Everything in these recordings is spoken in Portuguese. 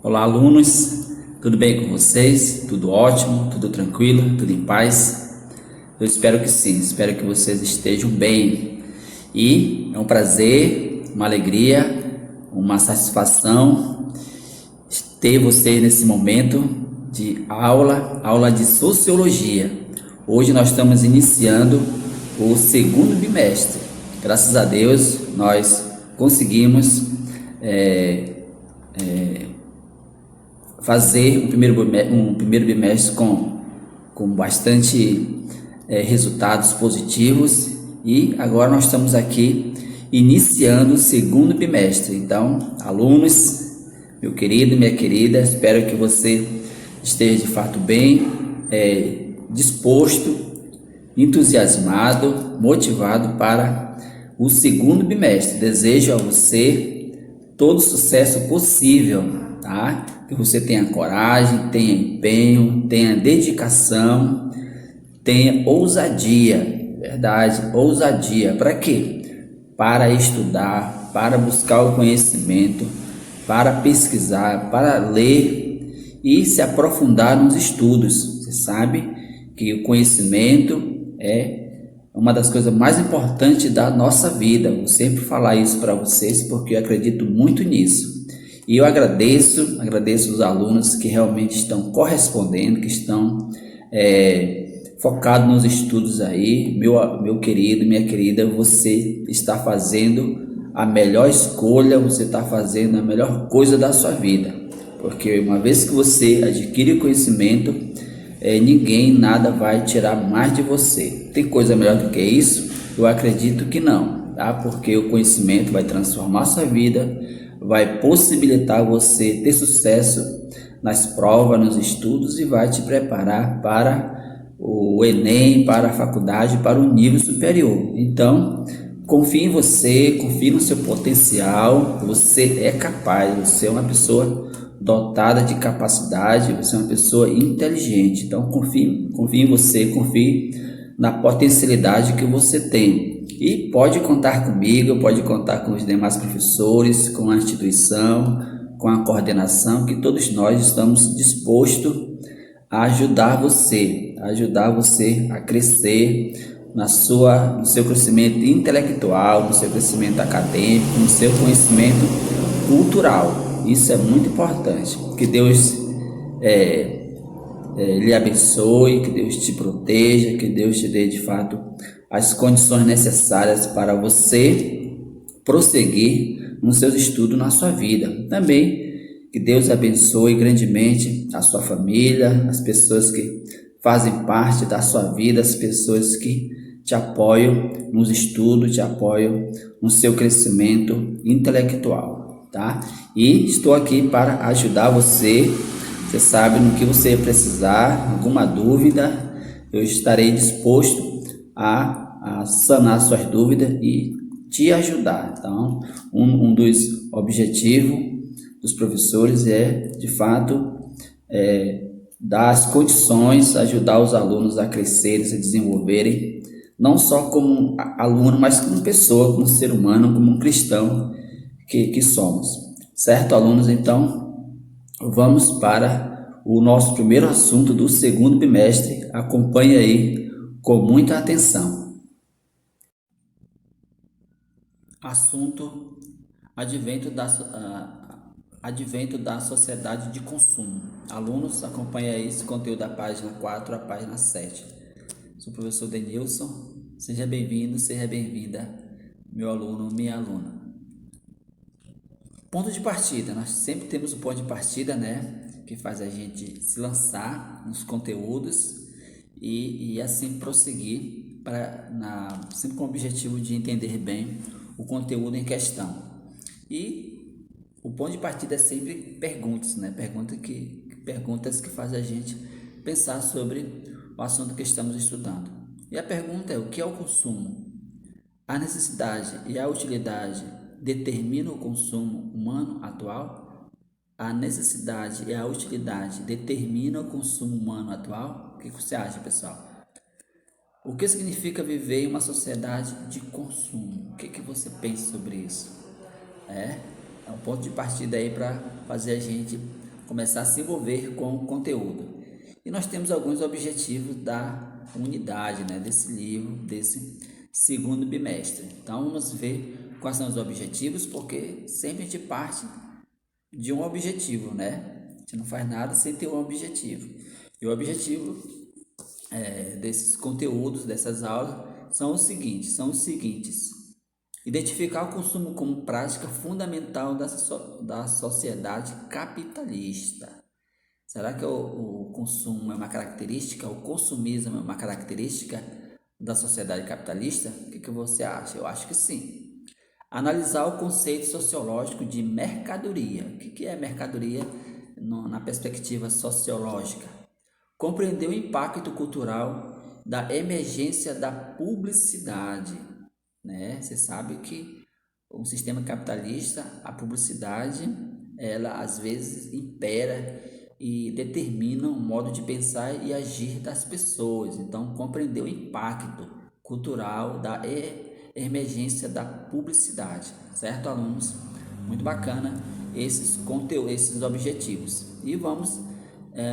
Olá, alunos, tudo bem com vocês? Tudo ótimo? Tudo tranquilo? Tudo em paz? Eu espero que sim, espero que vocês estejam bem. E é um prazer, uma alegria, uma satisfação ter vocês nesse momento de aula de Sociologia. Hoje nós estamos iniciando o segundo bimestre. Graças a Deus nós conseguimos fazer um primeiro bimestre com bastante resultados positivos, e agora nós estamos aqui iniciando o segundo bimestre. Então, alunos, meu querido, minha querida, espero que você esteja de fato bem disposto, entusiasmado, motivado para o segundo bimestre. Desejo a você todo o sucesso possível, tá? Que você tenha coragem, tenha empenho, tenha dedicação, tenha ousadia, verdade, ousadia. Para quê? Para estudar, para buscar o conhecimento, para pesquisar, para ler e se aprofundar nos estudos. Você sabe que o conhecimento é uma das coisas mais importantes da nossa vida. Vou sempre falar isso para vocês porque eu acredito muito nisso. E eu agradeço os alunos que realmente estão correspondendo, que estão focados nos estudos aí. Meu querido, minha querida, você está fazendo a melhor escolha, você está fazendo a melhor coisa da sua vida. Porque uma vez que você adquire o conhecimento, ninguém, nada vai tirar mais de você. Tem coisa melhor do que isso? Eu acredito que não, tá? Porque o conhecimento vai transformar a sua vida, vai possibilitar você ter sucesso nas provas, nos estudos, e vai te preparar para o Enem, para a faculdade, para o nível superior. Então, confie em você, confie no seu potencial. Você é capaz, você é uma pessoa dotada de capacidade, você é uma pessoa inteligente. Então confie em você, confie na potencialidade que você tem. E pode contar comigo, pode contar com os demais professores, com a instituição, com a coordenação, que todos nós estamos dispostos a ajudar você a crescer no seu crescimento intelectual, no seu crescimento acadêmico, no seu conhecimento cultural. Isso é muito importante. Que Deus lhe abençoe, que Deus te proteja, que Deus te dê de fato as condições necessárias para você prosseguir nos seus estudos, na sua vida. Também que Deus abençoe grandemente a sua família, as pessoas que fazem parte da sua vida, as pessoas que te apoiam nos estudos, te apoiam no seu crescimento intelectual, tá? E estou aqui para ajudar você. Você sabe, no que você precisar, alguma dúvida, eu estarei disposto a sanar suas dúvidas e te ajudar. Então, um dos objetivos dos professores é, de fato, dar as condições, ajudar os alunos a crescerem, se desenvolverem, não só como aluno, mas como pessoa, como ser humano, como um cristão que somos. Certo, alunos? Então, vamos para o nosso primeiro assunto do segundo bimestre. Acompanhe aí com muita atenção. Assunto: advento da sociedade de consumo. Alunos, acompanhe aí esse conteúdo da página 4 à página 7. Sou o professor Denilson. Seja bem-vindo, seja bem-vinda, meu aluno, minha aluna. Ponto de partida. Nós sempre temos o ponto de partida, né? Que faz a gente se lançar nos conteúdos e assim prosseguir sempre com o objetivo de entender bem o conteúdo em questão. E o ponto de partida é sempre perguntas, né? Perguntas que fazem a gente pensar sobre o assunto que estamos estudando. E a pergunta é: o que é o consumo? A necessidade e a utilidade determinam o consumo humano atual? A necessidade e a utilidade determinam o consumo humano atual? O que você acha, pessoal? O que significa viver em uma sociedade de consumo? O que você pensa sobre isso? É um ponto de partida aí para fazer a gente começar a se envolver com o conteúdo. E nós temos alguns objetivos da unidade, né, desse livro, desse segundo bimestre. Então vamos ver quais são os objetivos, porque sempre a gente parte de um objetivo, né? A gente não faz nada sem ter um objetivo. E o objetivo desses conteúdos, dessas aulas, são os seguintes. Identificar o consumo como prática fundamental da sociedade capitalista. Será que o consumo é uma característica, o consumismo é uma característica da sociedade capitalista? O que você acha? Eu acho que sim. Analisar o conceito sociológico de mercadoria. O que é mercadoria na perspectiva sociológica? Compreender o impacto cultural da emergência da publicidade, né? Você sabe que o sistema capitalista, a publicidade, ela às vezes impera e determina o modo de pensar e agir das pessoas. Então, compreender o impacto cultural da emergência da publicidade, certo, alunos? Muito bacana esses conteúdos, esses objetivos. E vamos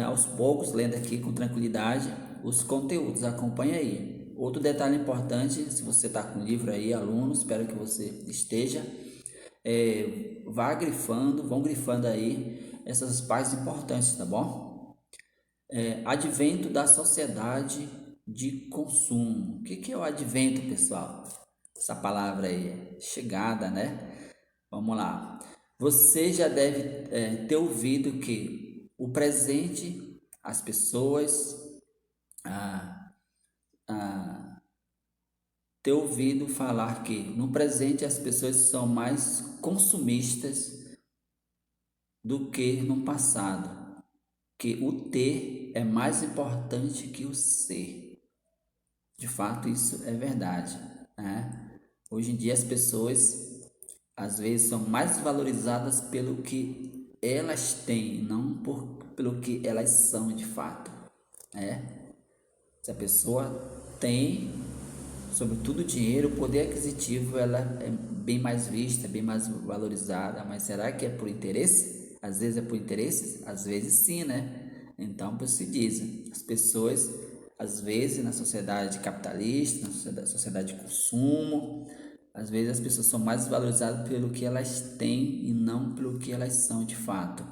aos poucos, lendo aqui com tranquilidade os conteúdos. Acompanhe aí. Outro detalhe importante, se você está com o livro aí, aluno, espero que você esteja, vão grifando aí essas partes importantes, tá bom? Advento da sociedade de consumo. O que é o advento, pessoal? Essa palavra aí é chegada, né? Vamos lá. Você já deve ter ouvido que o presente, as pessoas, ah, ah, ter ouvido falar que no presente as pessoas são mais consumistas do que no passado, que o ter é mais importante que o ser. De fato, isso é verdade, né? Hoje em dia as pessoas às vezes são mais valorizadas pelo que elas têm, não pelo que elas são de fato, né? Se a pessoa tem, sobretudo dinheiro, o poder aquisitivo, ela é bem mais vista, bem mais valorizada, mas será que é por interesse? Às vezes é por interesse, às vezes sim, né? Então, por isso se diz, as pessoas, às vezes, na sociedade capitalista, na sociedade de consumo, às vezes as pessoas são mais valorizadas pelo que elas têm e não pelo que elas são de fato,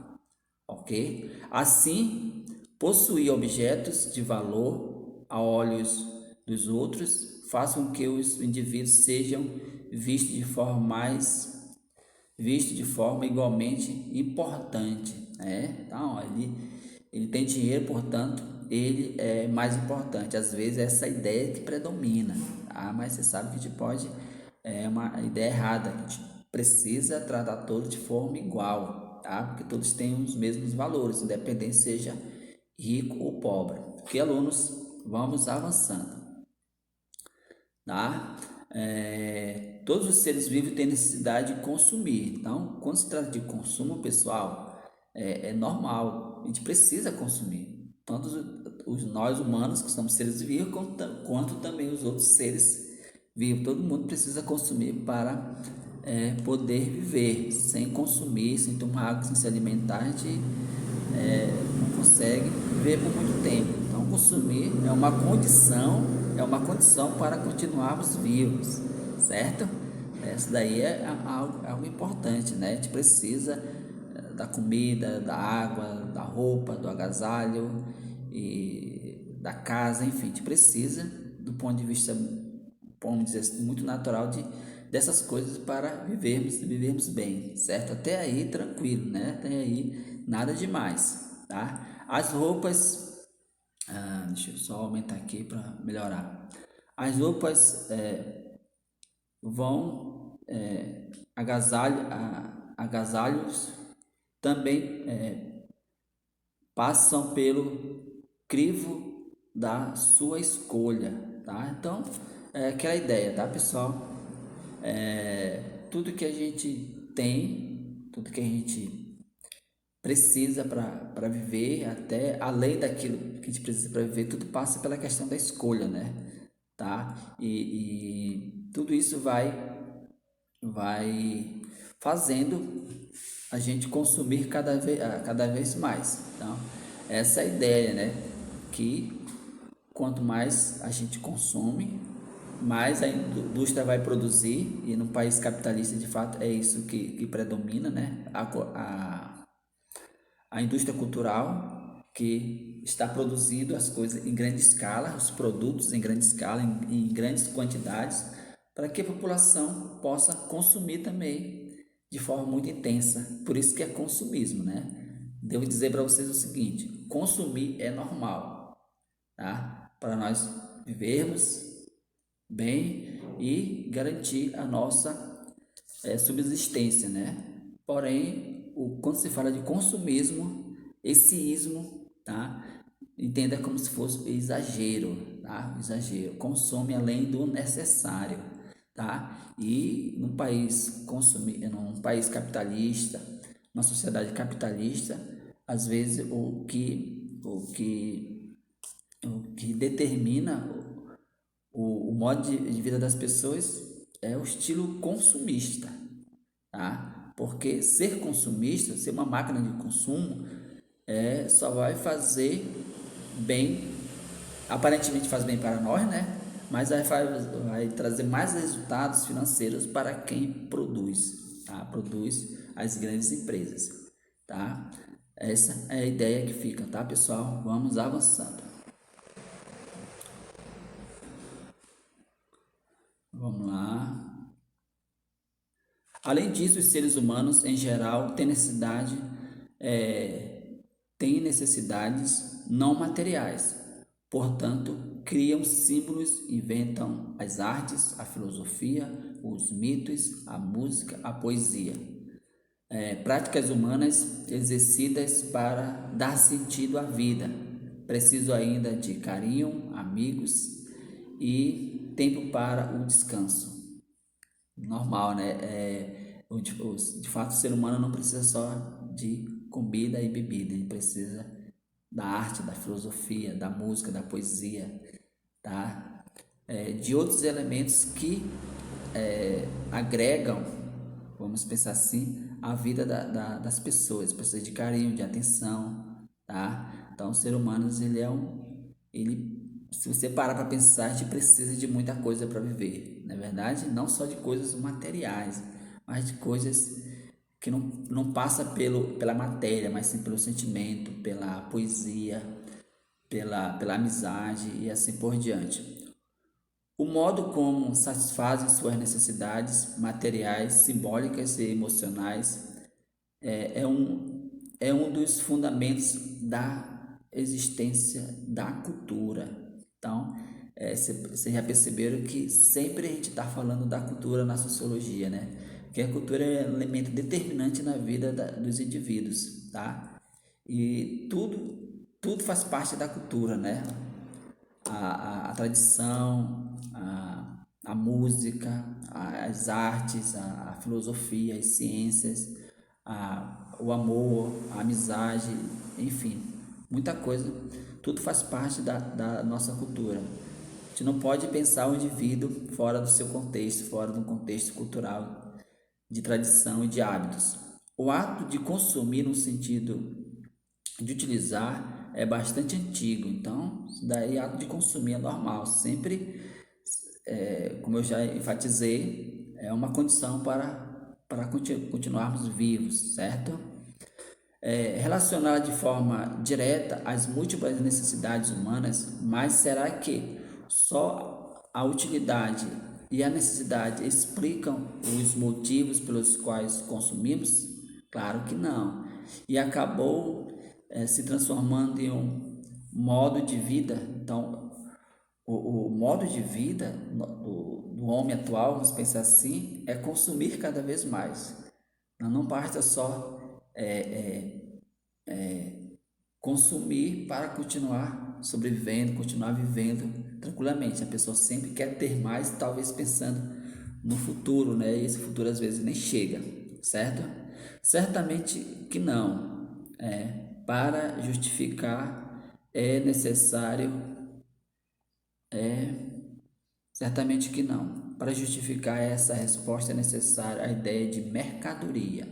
ok? Assim, possuir objetos de valor a olhos dos outros faz com que os indivíduos sejam vistos de forma igualmente importante, né? Então, ele tem dinheiro, portanto, ele é mais importante. Às vezes essa ideia que predomina, tá? Mas você sabe que a gente pode, é uma ideia errada, a gente precisa tratar todos de forma igual, tá? Porque todos têm os mesmos valores, independente seja rico ou pobre. Ok, alunos? Vamos avançando, tá? Todos os seres vivos têm necessidade de consumir. Então, quando se trata de consumo, pessoal, é normal. A gente precisa consumir. Tanto nós humanos, que somos seres vivos, quanto também os outros seres vivos. Todo mundo precisa consumir para poder viver. Sem consumir, sem tomar água, sem se alimentar, a gente não consegue viver por muito tempo. Então, consumir é uma condição para continuarmos vivos, certo? Essa daí é algo importante, né? A gente precisa da comida, da água, da roupa, do agasalho e da casa, enfim, a gente precisa do ponto de vista, vamos dizer assim, muito natural dessas coisas para vivermos bem, certo? Até aí tranquilo, né? Até aí nada demais, tá? As roupas, deixa eu só aumentar aqui para melhorar. As roupas vão agasalhos também passam pelo crivo da sua escolha, tá? Então, é aquela ideia, tá, pessoal? Tudo que a gente tem, tudo que a gente precisa para viver, até além daquilo que a gente precisa para viver, tudo passa pela questão da escolha, né? Tá? E tudo isso vai fazendo a gente consumir cada vez mais. Então, essa é a ideia, né? Que quanto mais a gente consome, mais a indústria vai produzir, e no país capitalista, de fato, é isso que predomina, né? A indústria cultural que está produzindo as coisas em grande escala, os produtos em grande escala, em grandes quantidades, para que a população possa consumir também de forma muito intensa. Por isso que é consumismo, né? Devo dizer para vocês o seguinte: consumir é normal, tá? Para nós vivermos bem e garantir a nossa subsistência, né? Porém, quando se fala de consumismo, esse ismo, tá? Entenda como se fosse exagero, tá? Exagero, consome além do necessário, tá? E num país capitalista, uma sociedade capitalista, às vezes o que determina o modo de vida das pessoas é o estilo consumista, tá? Porque ser consumista, ser uma máquina de consumo, só vai fazer bem, aparentemente faz bem para nós, né? Mas vai trazer mais resultados financeiros para quem produz, tá? Produz as grandes empresas, tá? Essa é a ideia que fica, tá, pessoal? Vamos avançando. Vamos lá. Além disso, os seres humanos, em geral, é, têm necessidades não materiais. Portanto, criam símbolos, inventam as artes, a filosofia, os mitos, a música, a poesia. Práticas humanas exercidas para dar sentido à vida. Preciso ainda de carinho, amigos e tempo para o descanso. Normal, né? De fato, o ser humano não precisa só de comida e bebida, ele precisa da arte, da filosofia, da música, da poesia, tá? De outros elementos que agregam, vamos pensar assim, a vida das pessoas, precisa de carinho, de atenção, tá? Então, o ser humano, se você parar para pensar, a gente precisa de muita coisa para viver, na verdade, não só de coisas materiais, mas de coisas que não passa pela matéria, mas sim pelo sentimento, pela poesia, pela amizade e assim por diante. O modo como satisfazem suas necessidades materiais, simbólicas e emocionais é um dos fundamentos da existência da cultura. Então, vocês já perceberam que sempre a gente está falando da cultura na sociologia, né? Porque a cultura é um elemento determinante na vida dos indivíduos, tá? E tudo faz parte da cultura, né? A tradição, a música, as artes, a filosofia, as ciências, o amor, a amizade, enfim, muita coisa. Tudo faz parte da nossa cultura. A gente não pode pensar o indivíduo fora do seu contexto, fora do contexto cultural, de tradição e de hábitos. O ato de consumir no sentido de utilizar é bastante antigo, então isso daí ato de consumir é normal, sempre, como eu já enfatizei, é uma condição para continuarmos vivos, certo? Relacionada de forma direta às múltiplas necessidades humanas, mas será que só a utilidade e a necessidade explicam os motivos pelos quais consumimos? Claro que não. E acabou se transformando em um modo de vida. Então, o modo de vida do homem atual, vamos pensar assim, é consumir cada vez mais. Não basta só consumir para continuar sobrevivendo, continuar vivendo tranquilamente. A pessoa sempre quer ter mais, talvez pensando no futuro, né? E esse futuro às vezes nem chega, certo? Certamente que não. Para justificar é necessário, certamente que não. para justificar essa resposta é necessária a ideia de mercadoria.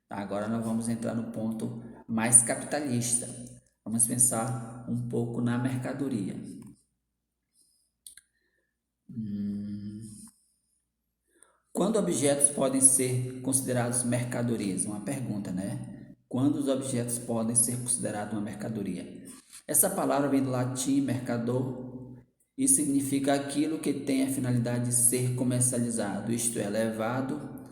Tá? Agora nós vamos entrar no ponto mais capitalista. Vamos pensar um pouco na mercadoria. Quando objetos podem ser considerados mercadorias? Uma pergunta, né? Quando os objetos podem ser considerados uma mercadoria? Essa palavra vem do latim mercador e significa aquilo que tem a finalidade de ser comercializado, isto é, levado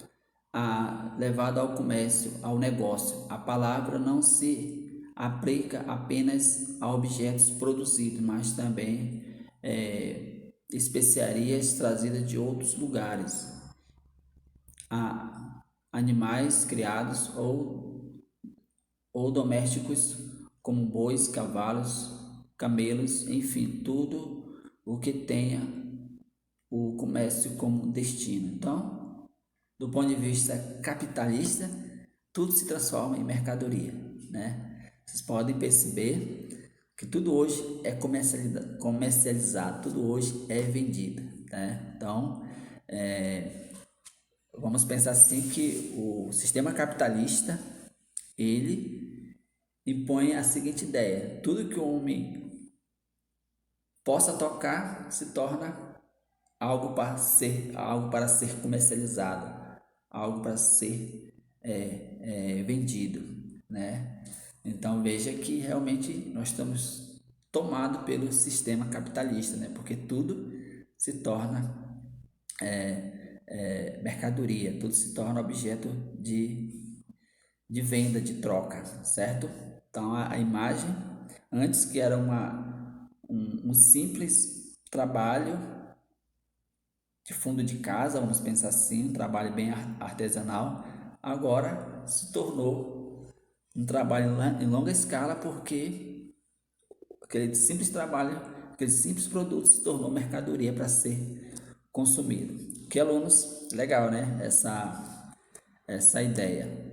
ao comércio, ao negócio. A palavra não se aplica apenas a objetos produzidos, mas também especiarias trazidas de outros lugares, a animais criados ou domésticos, como bois, cavalos, camelos, enfim, tudo o que tenha o comércio como destino. Então, do ponto de vista capitalista, tudo se transforma em mercadoria, né? Vocês podem perceber que tudo hoje é comercializado, tudo hoje é vendido, né? Então, vamos pensar assim que o sistema capitalista, ele impõe a seguinte ideia: tudo que o homem possa tocar se torna algo para ser comercializado, algo para ser vendido, né? Então veja que realmente nós estamos tomados pelo sistema capitalista, né? Porque tudo se torna mercadoria, tudo se torna objeto de venda, de troca, certo? Então a imagem, antes que era um simples trabalho de fundo de casa, vamos pensar assim, um trabalho bem artesanal, agora se tornou um trabalho em longa escala, porque aquele simples trabalho, aquele simples produto se tornou mercadoria para ser consumido. Que alunos, legal, né? Essa ideia.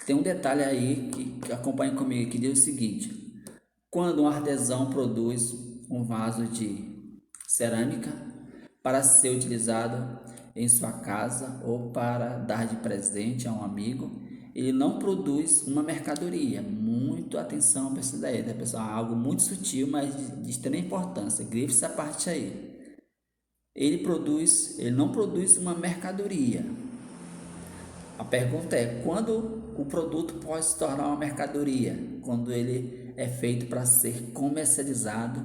Tem um detalhe aí que acompanha comigo que diz o seguinte: quando um artesão produz um vaso de cerâmica para ser utilizado em sua casa ou para dar de presente a um amigo, ele não produz uma mercadoria. Muito atenção para isso daí, né, pessoal? Algo muito sutil, mas de extrema importância. Grife essa parte aí. Ele não produz uma mercadoria. A pergunta é: quando o produto pode se tornar uma mercadoria? Quando ele é feito para ser comercializado,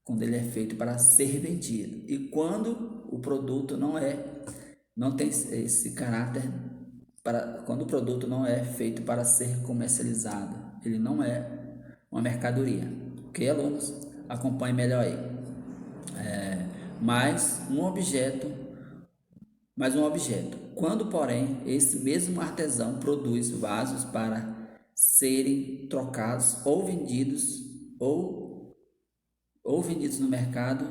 quando ele é feito para ser vendido. E quando o produto não tem esse caráter quando o produto não é feito para ser comercializado, ele não é uma mercadoria. Ok, alunos? Acompanhe melhor aí. Mas um objeto Quando, porém, esse mesmo artesão produz vasos para serem trocados ou vendidos no mercado,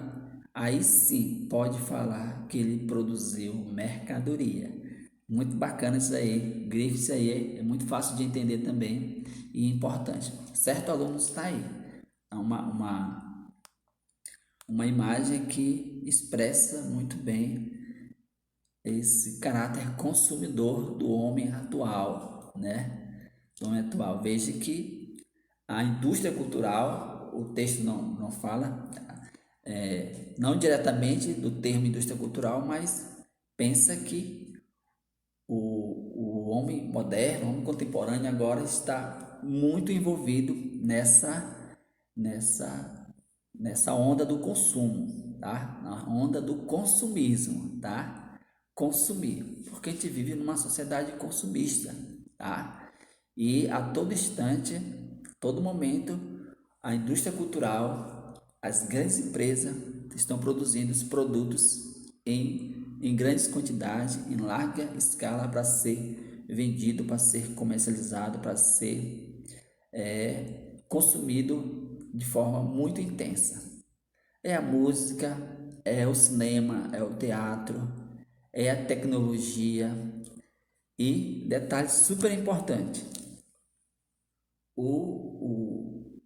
aí sim pode falar que ele produziu mercadoria. Muito bacana isso aí, grife isso aí, é muito fácil de entender também e importante. Certo, alunos? Está aí. É uma imagem que expressa muito bem esse caráter consumidor do homem atual, né? Do homem atual. Veja que a indústria cultural, o texto não fala, não diretamente do termo indústria cultural, mas pensa que o homem moderno, o homem contemporâneo agora está muito envolvido nessa, nessa onda do consumo, tá? Na onda do consumismo, tá? Consumir, porque a gente vive numa sociedade consumista, tá? E a todo instante, todo momento, a indústria cultural, as grandes empresas estão produzindo os produtos em grandes quantidades, em larga escala para ser vendido, para ser comercializado, para ser consumido de forma muito intensa. É a música, é o cinema, é o teatro, é a tecnologia e detalhe super importante: o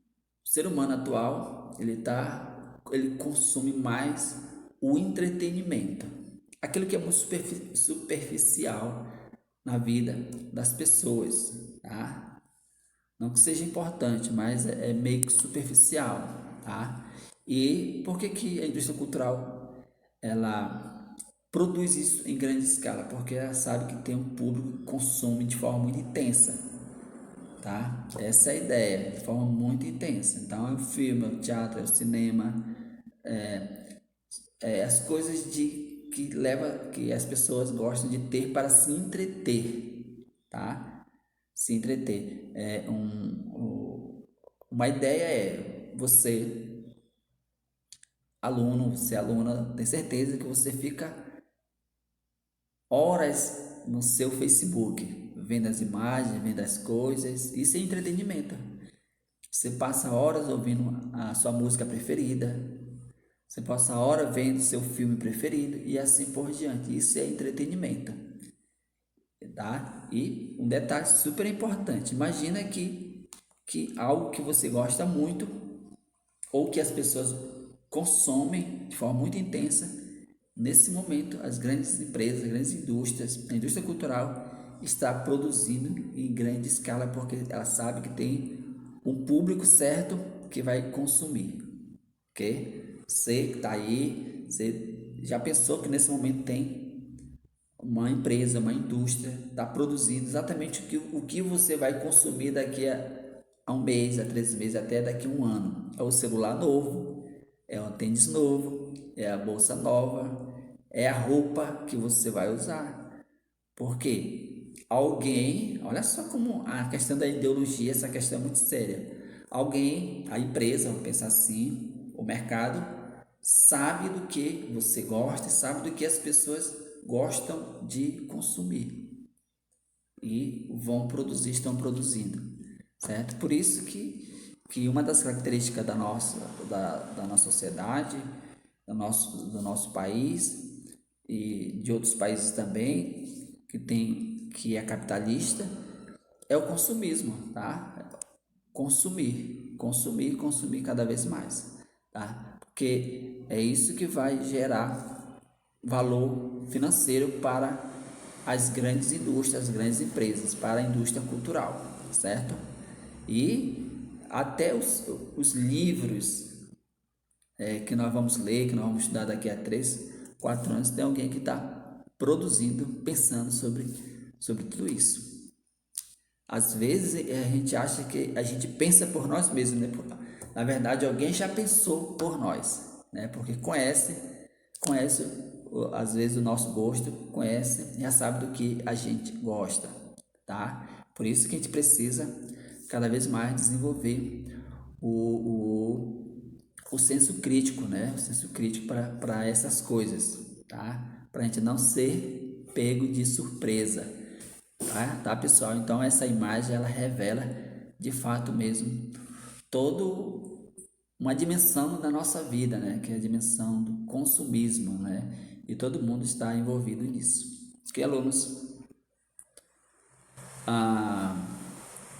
ser humano atual ele consome mais o entretenimento, aquilo que é muito superficial na vida das pessoas, tá? Não que seja importante, mas é meio que superficial, tá? E por que que a indústria cultural ela produz isso em grande escala? Porque ela sabe que tem um público que consome de forma muito intensa, tá? Essa é a ideia, de forma muito intensa. Então é o filme, é o teatro, é o cinema, as coisas que as pessoas gostam de ter para se entreter, tá? Se entreter. Uma ideia é você aluna, tem certeza que você fica horas no seu Facebook, vendo as imagens, vendo as coisas, isso é entretenimento. Você passa horas ouvindo a sua música preferida, você passa horas vendo seu filme preferido e assim por diante. Isso é entretenimento, tá? E um detalhe super importante: imagina que algo que você gosta muito ou que as pessoas consomem de forma muito intensa, nesse momento as grandes empresas, as grandes indústrias, a indústria cultural está produzindo em grande escala porque ela sabe que tem um público certo que vai consumir, ok? Você que está aí, você já pensou que nesse momento tem uma empresa, uma indústria, está produzindo exatamente o que você vai consumir daqui a um mês, a 3 meses, até daqui a um ano. É o celular novo, é o tênis novo, é a bolsa nova, é a roupa que você vai usar. Porque alguém, olha só como a questão da ideologia, essa questão é muito séria. Alguém, a empresa, vamos pensar assim, o mercado, sabe do que você gosta, sabe do que as pessoas gostam de consumir e vão produzir, estão produzindo, certo? Por isso que uma das características da nossa sociedade, do nosso país e de outros países também, que é capitalista, é o consumismo, tá? Consumir, consumir, consumir cada vez mais, tá? Porque é isso que vai gerar valor financeiro para as grandes indústrias, as grandes empresas, para a indústria cultural, certo? E até os livros que nós vamos ler, que nós vamos estudar daqui a 3, 4 anos, tem alguém que está produzindo, pensando sobre tudo isso. Às vezes a gente acha que a gente pensa por nós mesmos, né? Na verdade, alguém já pensou por nós, né? Porque conhece às vezes o nosso gosto, conhece, já sabe do que a gente gosta, tá? Por isso que a gente precisa cada vez mais desenvolver o senso crítico, né? O senso crítico para essas coisas, tá? Para a gente não ser pego de surpresa. Tá, pessoal? Então essa imagem ela revela de fato mesmo todo uma dimensão da nossa vida, né? Que é a dimensão do consumismo, né? E todo mundo está envolvido nisso. Ok, alunos? Ah,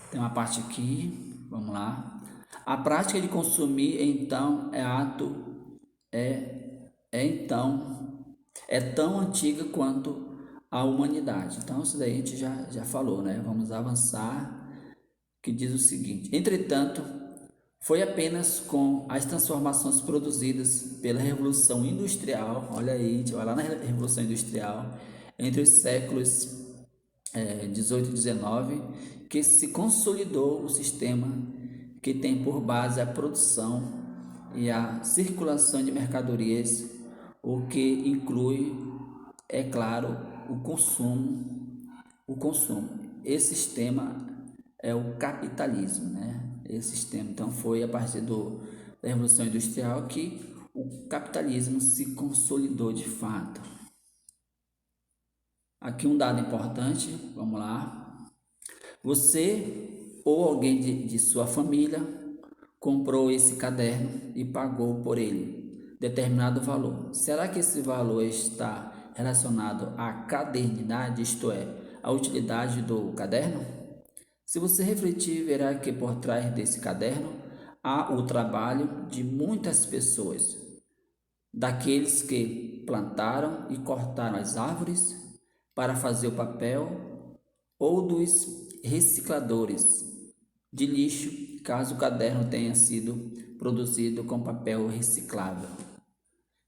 tem uma parte aqui, vamos lá. A prática de consumir então é tão antiga quanto a humanidade. Então isso daí a gente já falou, né? Vamos avançar, que diz o seguinte: entretanto, foi apenas com as transformações produzidas pela Revolução Industrial, olha aí, a gente vai lá na Revolução Industrial, entre os séculos 18 e 19, que se consolidou o sistema que tem por base a produção e a circulação de mercadorias, o que inclui, é claro, o consumo. Esse sistema é o capitalismo, né? Esse sistema, então, foi a partir da Revolução Industrial que o capitalismo se consolidou de fato. Aqui um dado importante, vamos lá. Você ou alguém de sua família comprou esse caderno e pagou por ele determinado valor. Será que esse valor está relacionado à cadernidade, isto é, à utilidade do caderno? Se você refletir, verá que por trás desse caderno há o trabalho de muitas pessoas, daqueles que plantaram e cortaram as árvores para fazer o papel, ou dos recicladores de lixo, caso o caderno tenha sido produzido com papel reciclável,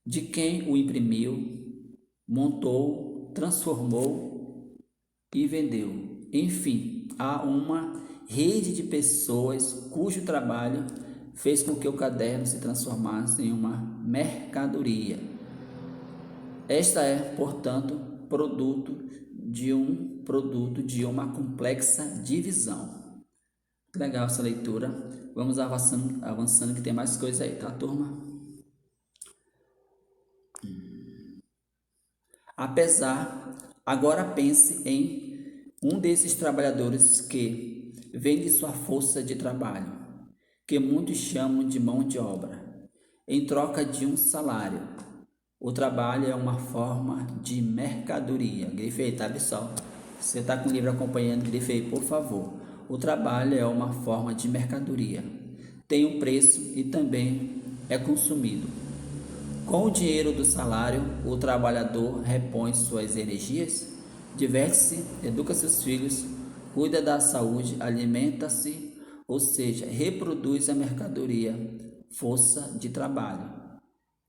de quem o imprimiu, montou, transformou e vendeu. Enfim, há uma rede de pessoas cujo trabalho fez com que o caderno se transformasse em uma mercadoria. Esta é, portanto, produto de uma complexa divisão. Legal essa leitura. Vamos avançando que tem mais coisa aí, tá, turma? Agora pense em um desses trabalhadores que vende sua força de trabalho, que muitos chamam de mão de obra, em troca de um salário. O trabalho é uma forma de mercadoria. Grife aí, tá, pessoal? Você está com o livro acompanhando, grife aí, por favor. O trabalho é uma forma de mercadoria. Tem um preço e também é consumido. Com o dinheiro do salário, o trabalhador repõe suas energias, diverte-se, educa seus filhos, cuida da saúde, alimenta-se, ou seja, reproduz a mercadoria, força de trabalho,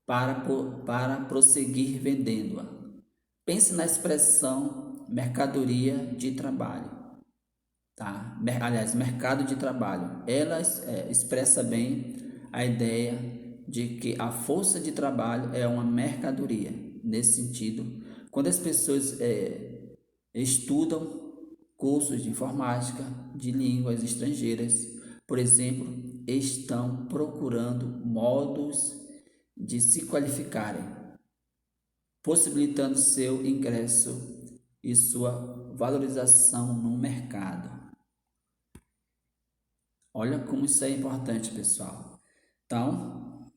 para prosseguir vendendo-a. Pense na expressão mercadoria de trabalho, tá? Aliás, mercado de trabalho. Ela expressa bem a ideia de que a força de trabalho é uma mercadoria. Nesse sentido, quando as pessoas estudam cursos de informática, de línguas estrangeiras, por exemplo, estão procurando modos de se qualificarem, possibilitando seu ingresso e sua valorização no mercado. Olha como isso é importante, pessoal. Então,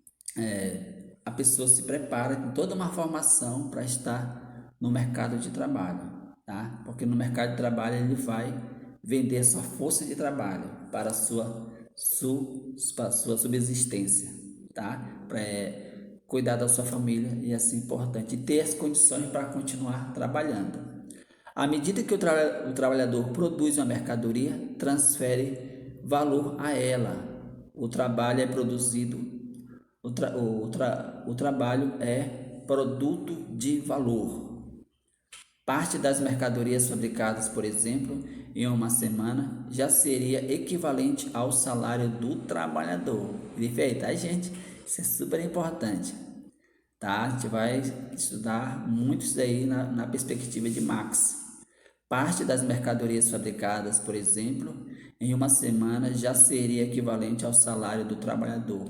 a pessoa se prepara com toda uma formação para estar no mercado de trabalho, tá? Porque no mercado de trabalho ele vai vender sua força de trabalho para a sua subsistência, tá? Para cuidar da sua família e assim importante, e ter as condições para continuar trabalhando. À medida que o trabalhador produz uma mercadoria, transfere valor a ela. O trabalho é produzido, o trabalho é produto de valor. Parte das mercadorias fabricadas, por exemplo, em uma semana, já seria equivalente ao salário do trabalhador. Perfeito, tá, gente? Isso é super importante, tá? A gente vai estudar muito isso aí na perspectiva de Marx. Parte das mercadorias fabricadas, por exemplo, em uma semana já seria equivalente ao salário do trabalhador.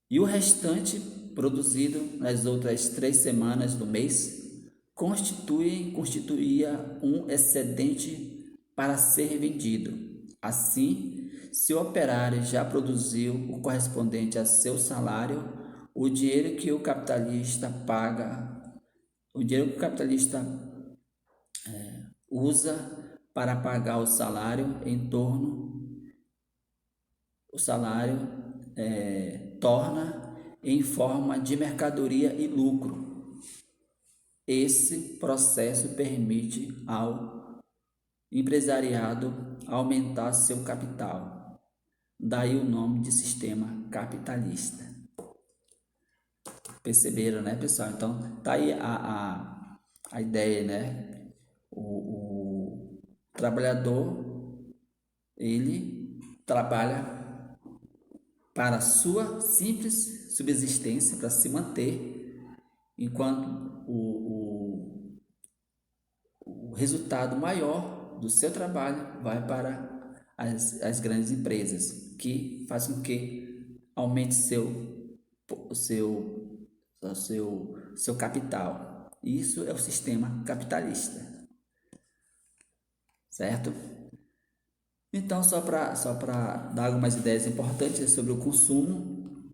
E o restante, produzido nas outras 3 semanas do mês, constituía um excedente para ser vendido. Assim, se o operário já produziu o correspondente a seu salário, o dinheiro que o capitalista usa para pagar o salário torna em forma de mercadoria e lucro. Esse processo permite ao empresariado aumentar seu capital. Daí o nome de sistema capitalista. Perceberam, né, pessoal? Então, tá aí a ideia, né? O trabalhador, ele trabalha para a sua simples subsistência, para se manter, enquanto o resultado maior do seu trabalho vai para as grandes empresas, que fazem com que aumente seu capital. Isso é o sistema capitalista, certo? Então, só para dar algumas ideias importantes sobre o consumo.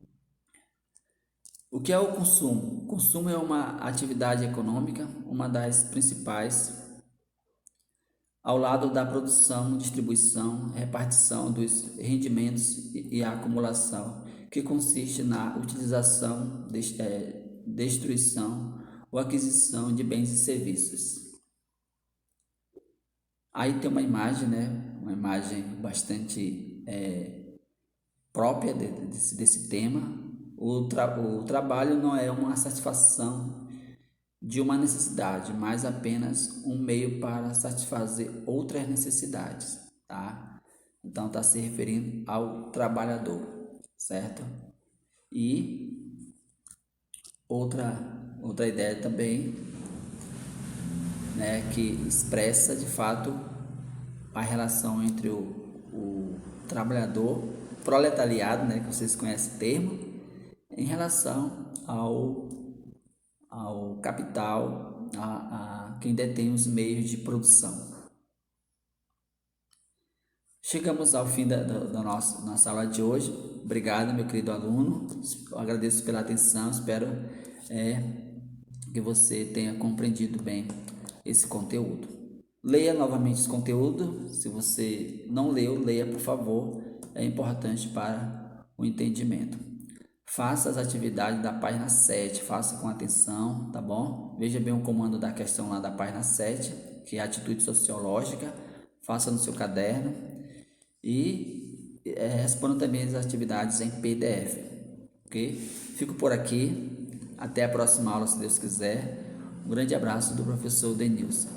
O que é o consumo? O consumo é uma atividade econômica, uma das principais, ao lado da produção, distribuição, repartição dos rendimentos e a acumulação, que consiste na utilização, destruição ou aquisição de bens e serviços. Aí tem uma imagem, né? Uma imagem bastante própria desse tema. O trabalho não é uma satisfação de uma necessidade, mas apenas um meio para satisfazer outras necessidades, tá? Então está se referindo ao trabalhador, certo? E outra ideia também, né, que expressa de fato a relação entre o trabalhador, proletariado, né, que vocês conhecem o termo, em relação ao capital, a quem detém os meios de produção. Chegamos ao fim da nossa aula de hoje. Obrigado, meu querido aluno. Agradeço pela atenção. Espero que você tenha compreendido bem esse conteúdo. Leia novamente esse conteúdo. Se você não leu, leia, por favor. É importante para o entendimento. Faça as atividades da página 7, faça com atenção, tá bom? Veja bem o comando da questão lá da página 7, que é a atitude sociológica. Faça no seu caderno e responda também as atividades em PDF, ok? Fico por aqui, até a próxima aula, se Deus quiser. Um grande abraço do professor Denilson.